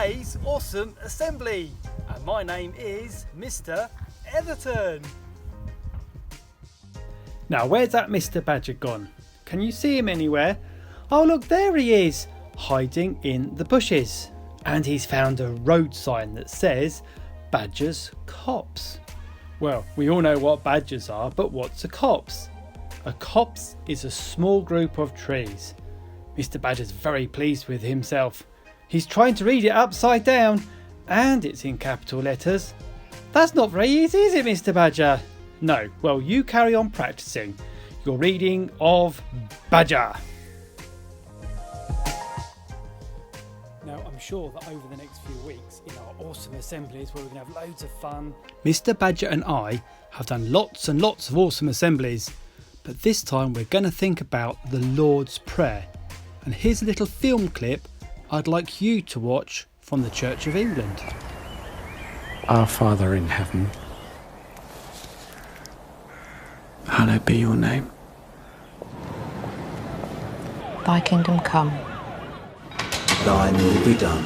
today's awesome assembly. And my name is Mr. Etherton. Now, where's that Mr. Badger gone? Can you see him anywhere? Oh, look, there he is, hiding in the bushes. And he's found a road sign that says Badger's Copse. Well, we all know what badgers are, but what's a copse? A copse is a small group of trees. Mr. Badger's very pleased with himself. He's trying to read it upside down, and it's in capital letters. That's not very easy, is it, Mr. Badger? No, well, you carry on practicing your reading of Badger. Now, I'm sure that over the next few weeks in our awesome assemblies where we're going to have loads of fun, Mr. Badger and I have done lots and lots of awesome assemblies, but this time we're going to think about the Lord's Prayer. And here's a little film clip I'd like you to watch from the Church of England. Our Father in heaven, hallowed be your name. Thy kingdom come. Thine will be done,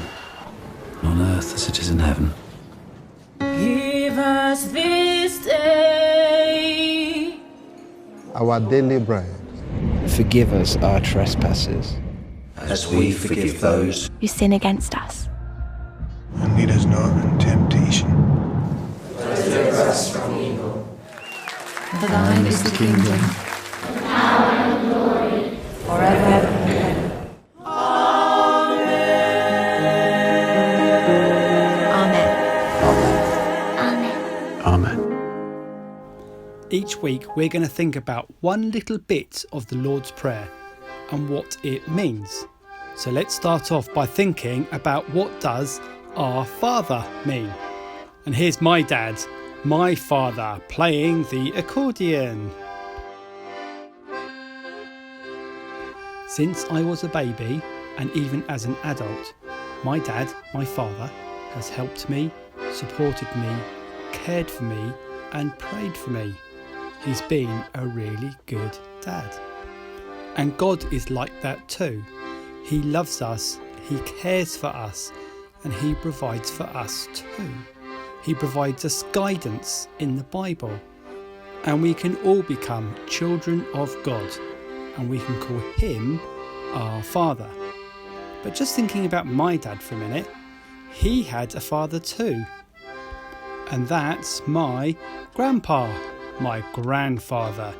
on earth as it is in heaven. Give us this day our daily bread. Forgive us our trespasses, as we forgive those who sin against us. And lead us not into temptation, but deliver us from evil. For thine is the kingdom, and power and glory forever and ever. Each week we're going to think about one little bit of the Lord's Prayer and what it means. So let's start off by thinking about what does Our Father mean. And here's my dad, my father, playing the accordion. Since I was a baby and even as an adult, my dad, my father, has helped me, supported me, cared for me and prayed for me. He's been a really good dad. And God is like that too. He loves us, He cares for us, and He provides for us too. He provides us guidance in the Bible. And we can all become children of God, and we can call Him our Father. But just thinking about my dad for a minute, he had a father too. And that's my grandpa. My grandfather.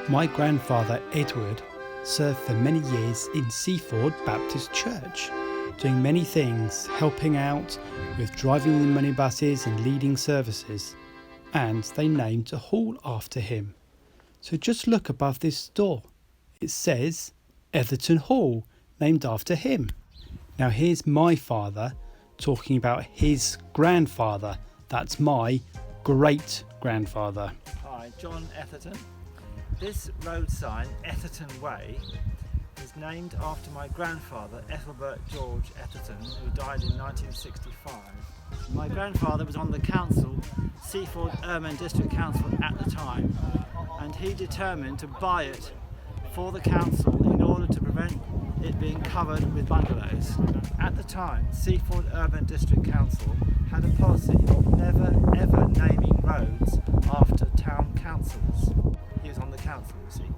My grandfather Edward served for many years in Seaford Baptist Church, doing many things, helping out with driving the minibuses and leading services, and they named a hall after him. So just look above this door. It says Etherton Hall, named after him. Now here's my father talking about his grandfather. That's my great-grandfather. Hi, John Etherton. This road sign, Etherton Way, is named after my grandfather, Ethelbert George Etherton, who died in 1965. My grandfather was on the council, Seaford Ermine District Council at the time, and he determined to buy it for the council in order to prevent it being covered with bungalows. At the time, Seaford Urban District Council had a policy of never ever naming roads after town councils. He was on the council, you see.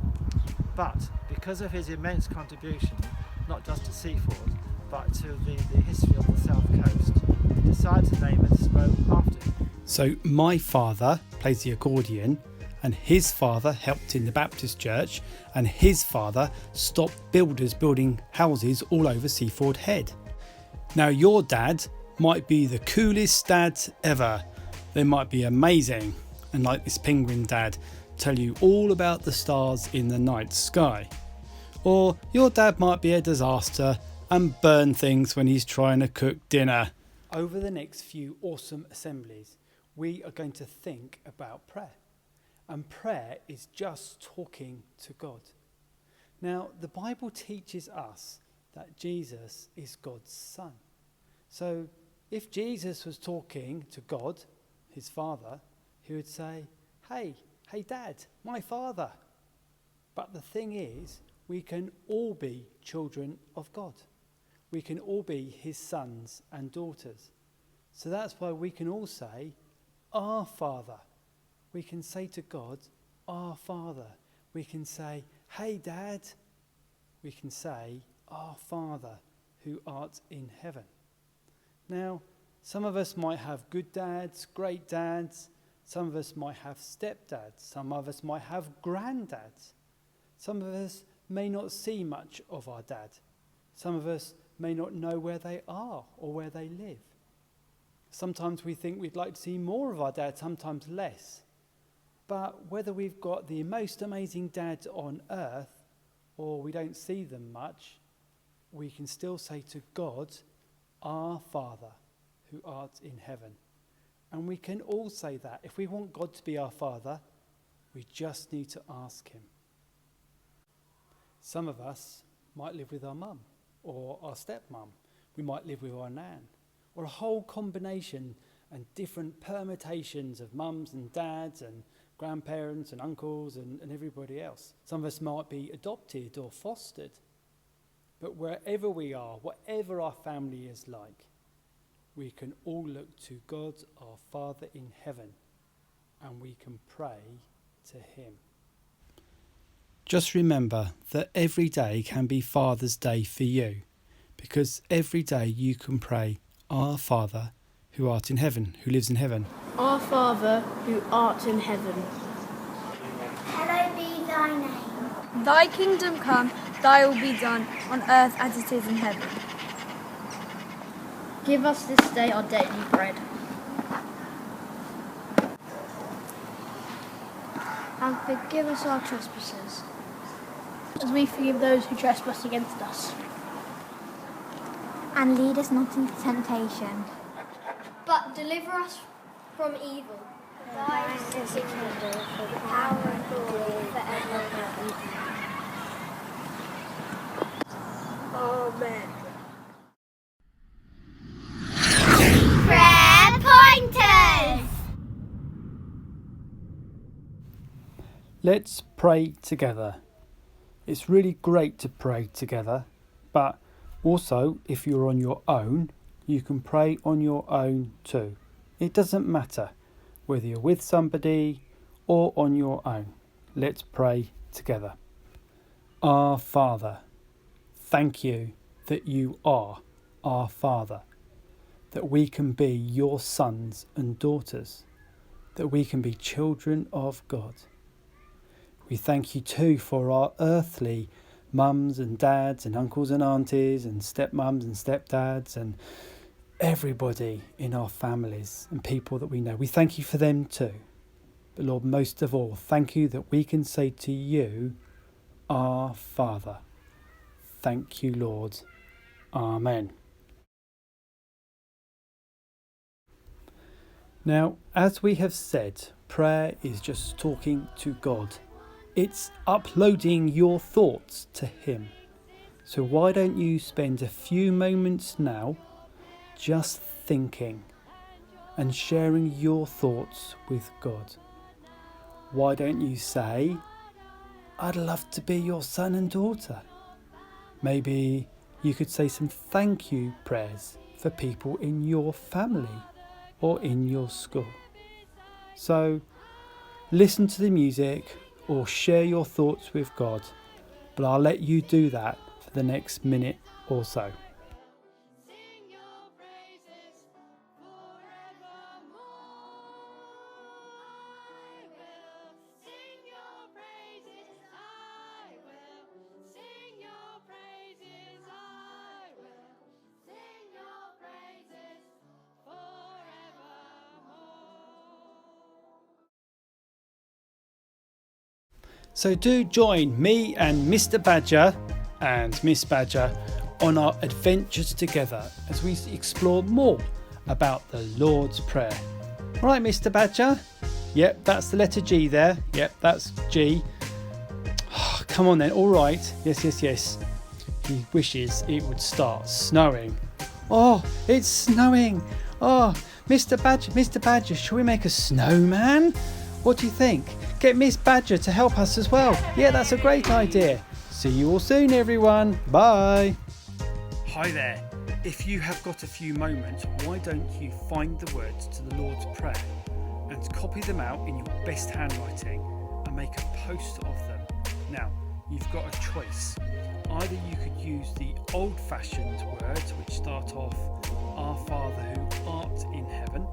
But because of his immense contribution, not just to Seaford, but to the history of the South Coast, he decided to name this road after him. So my father plays the accordion, and his father helped in the Baptist church, and his father stopped builders building houses all over Seaford Head. Now your dad might be the coolest dad ever. They might be amazing, and like this penguin dad, tell you all about the stars in the night sky. Or your dad might be a disaster and burn things when he's trying to cook dinner. Over the next few awesome assemblies, we are going to think about prayer. And prayer is just talking to God. Now, the Bible teaches us that Jesus is God's Son. So, if Jesus was talking to God, his Father, he would say, hey, Dad, my Father. But the thing is, we can all be children of God. we can all be his sons and daughters. So that's why we can all say, Our Father. We can say to God, Our Father. We can say, Hey Dad. We can say, Our Father who art in heaven. Now, some of us might have good dads, great dads. Some of us might have stepdads. Some of us might have granddads. Some of us may not see much of our dad. Some of us may not know where they are or where they live. Sometimes we think we'd like to see more of our dad, sometimes less. But whether we've got the most amazing dads on earth or we don't see them much, we can still say to God, Our Father, who art in heaven. And we can all say that. If we want God to be our Father, we just need to ask him. Some of us might live with our mum or our stepmum. We might live with our nan, or a whole combination and different permutations of mums and dads and grandparents and uncles and everybody else. Some of us might be adopted or fostered. But wherever we are, whatever our family is like, we can all look to God, our Father in heaven, and we can pray to him. Just remember that every day can be Father's Day for you, because every day you can pray, Our Father, who art in heaven, who lives in heaven. Our Father, who art in heaven. Hallowed be thy name. Thy kingdom come, thy will be done, on earth as it is in heaven. Give us this day our daily bread. And forgive us our trespasses, as we forgive those who trespass against us. And lead us not into temptation, but deliver us from evil. Thine is the kingdom, the power and glory forever and ever. Amen. Prayer pointers. Let's pray together. It's really great to pray together, but also if you're on your own, you can pray on your own too. It doesn't matter whether you're with somebody or on your own. Let's pray together. Our Father, thank you that you are our Father, that we can be your sons and daughters, that we can be children of God. We thank you too for our earthly mums and dads and uncles and aunties and stepmums and stepdads and everybody in our families and people that we know. We thank you for them too. But Lord, most of all, thank you that we can say to you, Our Father. Thank you, Lord. Amen. Now, as we have said, prayer is just talking to God. It's uploading your thoughts to him. So why don't you spend a few moments now just thinking and sharing your thoughts with God? Why don't you say, I'd love to be your son and daughter? Maybe you could say some thank you prayers for people in your family or in your school. So listen to the music or share your thoughts with God, but I'll let you do that for the next minute or so. So do join me and Mr. Badger and Miss Badger on our adventures together as we explore more about the Lord's Prayer. All right, Mr. Badger? Yep, that's the letter G there. Yep, that's G. Oh, come on then. All right. Yes. He wishes it would start snowing. Oh, it's snowing. Oh, Mr. Badger, shall we make a snowman? What do you think? Get Miss Badger to help us as well. Yeah, that's a great idea. See you all soon, everyone. Bye. Hi there. If you have got a few moments, why don't you find the words to the Lord's Prayer and copy them out in your best handwriting and make a poster of them. Now, you've got a choice. Either you could use the old-fashioned words which start off, Our Father who art in heaven,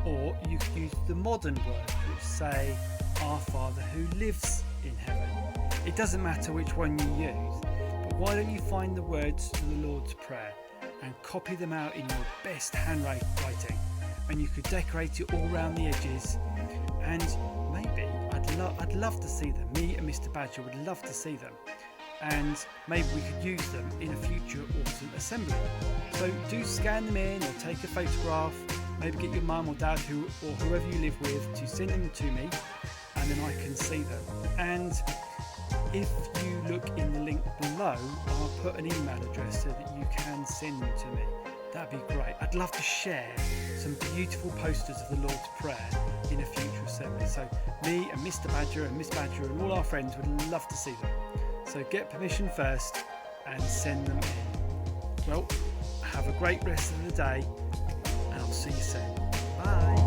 or you could use the modern words which say, Our Father who lives in heaven. It doesn't matter which one you use, but why don't you find the words to the Lord's Prayer and copy them out in your best handwriting, and you could decorate it all around the edges, and maybe I'd love to see them. Me and Mr. Badger would love to see them, and maybe we could use them in a future autumn assembly. So do scan them in or take a photograph, maybe get your mum or dad or whoever you live with to send them to me, and then I can see them. And if you look in the link below, I'll put an email address so that you can send them to me. That'd be great. I'd love to share some beautiful posters of the Lord's Prayer in a future assembly. So me and Mr. Badger and Miss Badger and all our friends would love to see them. So get permission first and send them in. Well, have a great rest of the day, and I'll see you soon. Bye.